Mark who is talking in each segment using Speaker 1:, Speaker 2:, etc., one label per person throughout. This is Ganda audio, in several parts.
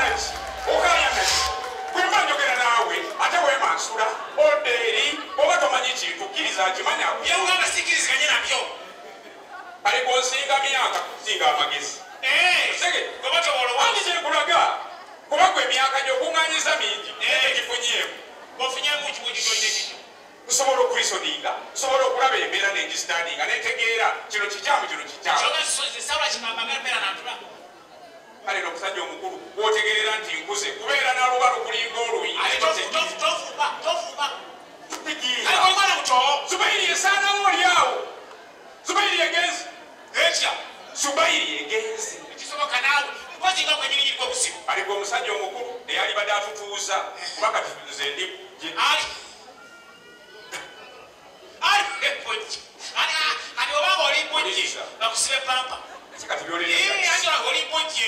Speaker 1: naki okaya naki kweva njogera naawe ate wemansula odeeri oba tomanyi kintu kkiriza akimanya
Speaker 2: byewugamba sikkiriziganye nabyo
Speaker 1: aliko nsinga myaka kusinga amagezi
Speaker 2: gobatobolowangi
Speaker 1: kyekulaga kuba gwe emyaka gyokuŋŋanyiza mingi egifunyemu
Speaker 2: ofunyemu kiwekitoinekito
Speaker 1: nsobola okulisodinga nsobola okulaba embeera nengisitandinga netegeera kino kikyamu kino kikyamu kale nokusajja omukulu wotegeerera nti nkuze kubeera naluba lukulinga oluyi Zubairi esaanawo oliawo Zubairi egenzi
Speaker 2: etya
Speaker 1: Zubairi egenzi
Speaker 2: ekisoboka naawe mpozinga kwenyiriyirwa obusibu
Speaker 1: aliko omusajja omukulu eyali badde atutuuza kubaka tuze ndimu
Speaker 2: ali obanga oli mpujje bakusibe pampa
Speaker 1: kati byolera
Speaker 2: oli mpujje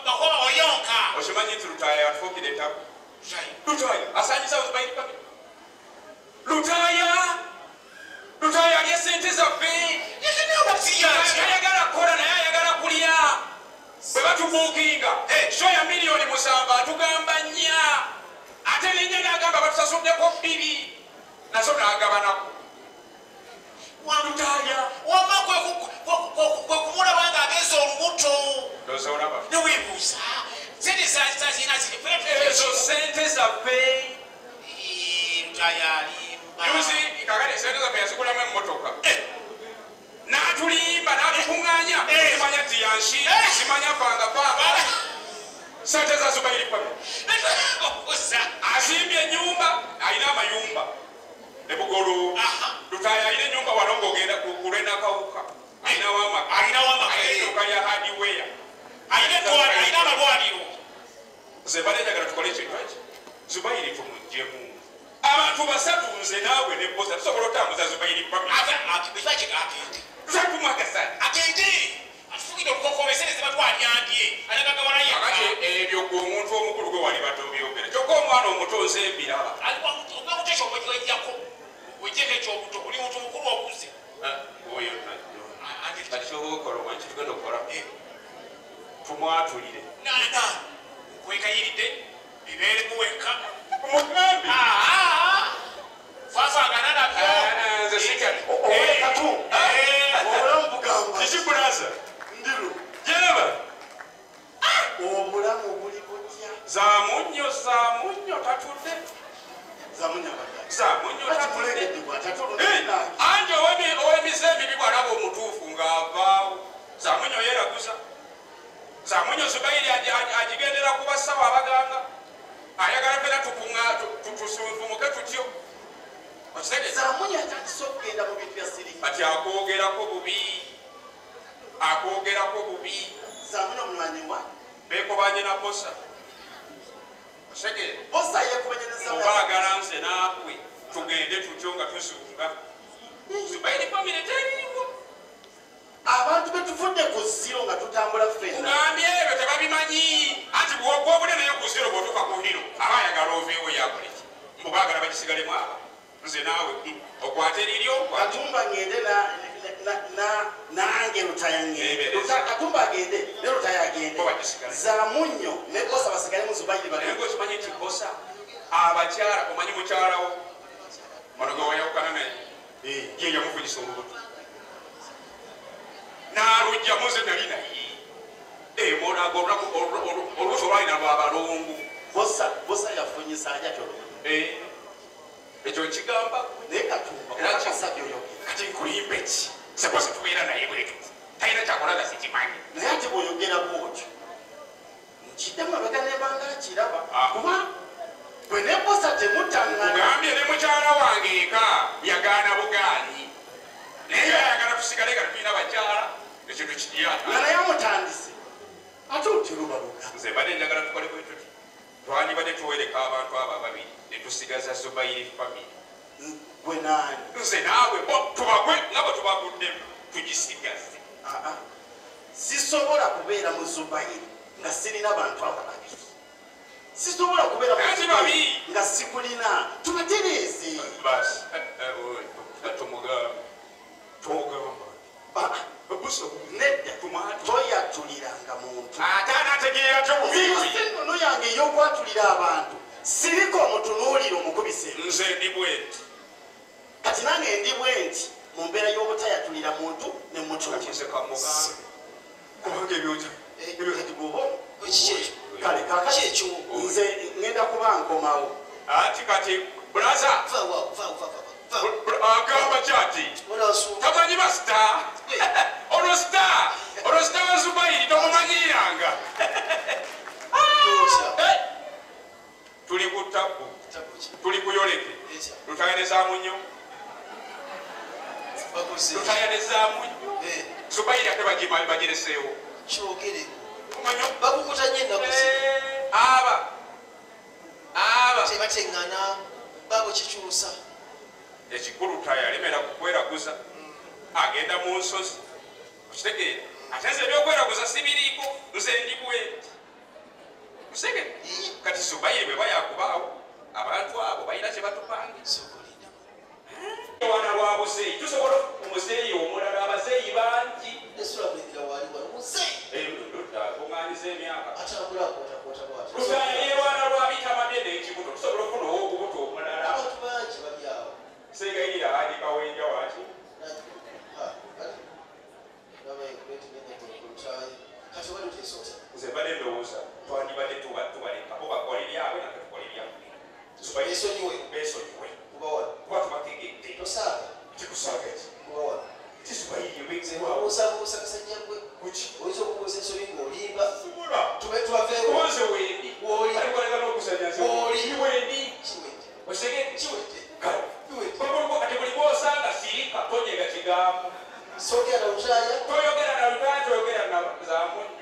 Speaker 2: bakoba oyonka
Speaker 1: okimanyi nti Lutaaya yafuukira ettako Lutaaya asanyiza Zubairi pame Lutaaya alya ssente zaffe ayagala kukola naye ayagala kulya bwe batubuukinga sho ya miliyoni 7 atugamba 4 ate nenye n'agamba batusasuddeko 2 nazo n'agabanako Lutaaya
Speaker 2: wama kwekumulaba nga ageza olubuto neweebuuza sente zazina
Speaker 1: ezo sente zaffe
Speaker 2: Lutaaya alimba
Speaker 1: yuzi kakale sente zaffe yazigulamu emmotoka n'atulimba n'atukuŋŋaanya simanya tiyanshi simanya fangafanga sente za Zubairi pame asimbye ennyumba alina amayumba ebugolo Lutaaya alina ennyumba wano ng'ogenda kulwena akawuka alina wamaduuka ya hardware
Speaker 2: alina amalwaliro
Speaker 1: nze mbadde njagala tukole ekintu eki Zubairi tumugjemu abantu basatu nze naawe ne bosa tusobola otambuza Zubairi pame
Speaker 2: agende atufugide olukokobesereze batwanyandye alagagawalaye
Speaker 1: ebyo gwe omuntu omukulu gwe wali batobyogera kyokka omwana omuto nze mbiraba
Speaker 2: ogamuto ekyo wejjako wejjeko ekyobuto oli muntu mukulu okuze
Speaker 1: oyo kati kyobaokola omanyi kitugenda okukola tumwatulire
Speaker 2: kwekayiridde bibeere muwekka
Speaker 1: mugambi
Speaker 2: fafagana nabyo
Speaker 1: nze sikati kikikulaza jeraba
Speaker 3: obulamu buli butya
Speaker 1: zamunyo tatudde zamunyo tatudde anje ow'emize emibi bwalaba omutuufu ng'avaawo zamunyo yeeraguza zamunyo Zubairi agigendera ku basawo abaganga ayagala pera tusunfumuke tutyo
Speaker 3: zamunya atatisa okugenda mu bintu bya siri
Speaker 1: kati akwogerako bubi
Speaker 3: zamunya omumanyiwa
Speaker 1: bekobanye na bosa
Speaker 3: bosa yekubanye
Speaker 1: obaagala nze naakwe tugende tutyo nga tuzunga Zubairi famire teriiwo
Speaker 3: abantu betuvudde ku ziro nga tutambula ffenna
Speaker 1: ugambye ebyo tebabimanyi anti bwogobule naye ku ziro bw'otuuka ku hiro aba ayagala oveewo yakoleki mubaagala bagisigalemu aba nze naawe okwata eriryo
Speaker 3: katumba ngende nange Lutaaya ngende katumba agende ne Lutaaya agende zamunyo ne bosa basigale mu Zubairi
Speaker 1: naye ng'okimanyi nti bosa abakyala omanyi mukyalawo mano gwe wayawukana naye ye yamuvugisa olubuto n'alujja muze nali naye monaga olubuto olwalina lwabalongo
Speaker 3: bosa yafunyisa ajja kyolubuto
Speaker 1: ekyo nkigamba
Speaker 3: naye katumba
Speaker 1: kati nkulimba eki sekosa tubeera naye bwetu talina kyakolaga sikimanyi
Speaker 3: naye ati bw'oyogera bwotyo nkiddemu abega nebanga akiraba kuba bwe ne bosa temutaŋŋana
Speaker 1: ugambye ne mukyala wange eka yagaana bugaani naye ayagala tusigale nga tulina bakyala ekintu kiriyana
Speaker 3: nga naye amutandise ate oterubaluga
Speaker 1: nze mbadde njagala tukole bwe tuti twandibadde tuwereka abantu abo ababiri ne tusigaza Zubairi famire
Speaker 3: gwe naani
Speaker 1: nze naawe tubagwe nga bwe tubaguddemu tugisigaze
Speaker 3: sisobola kubeera mu Zubairi nga sirina bantu abo babiri sisobola kubeera
Speaker 1: babi
Speaker 3: nga sikulina tubatereeze
Speaker 1: basi
Speaker 3: nedda toyatuliranga muntu
Speaker 1: ate anategeera kyo bubibi
Speaker 3: no enkono yange ey'okwatulira abantu siriko omutunuuliro omukubise
Speaker 1: nze ndi bwenti
Speaker 3: kati nange ndi bwenti mu mbeera y'obutayatulira muntu ne
Speaker 1: nze kamugambe kubanga ebyo
Speaker 3: kati bwoba kale kakati nze ngenda kuba nkomawo
Speaker 1: ati kati bulaza agamba kyati tamanyi ba star ono star wa Zubairi tomumanyiranga tuli ku tabu tuli ku yoleke lutayaneza munyo Zubairi ate bagireseewo
Speaker 4: bakukutanye nakuzi
Speaker 1: aba
Speaker 4: tebateŋŋana babo kikyusa
Speaker 1: ekikulu tayalemera kukweraguza agenda mu nsozi okitegeera ate nze ebyokweraguza sibiriiko nze ndi bwenti musege kati Zubairi bwe bayakubaawo abantu abo balina kye batupange wana lwa buzeeyi tusobola umuzeeyi omulala abazeeyi bangi oŋŋanyiza emyaka lutaya yewana lwabitamabe n'ekibuto tusobola okufuna owokubuto omulala segayirira hadi kawenja waki nze mbadde ndowooza twandibadde tubaleka obakoliryawe nate tukoliryawe besonyiwe kuba tubategedde kikusaaga ki tubayiyeweoze wendi alikoleka n'okusanyaawendi kati buli gwosanga siika tonyega kigambo toyogera na lutaya toyogera na zamunyo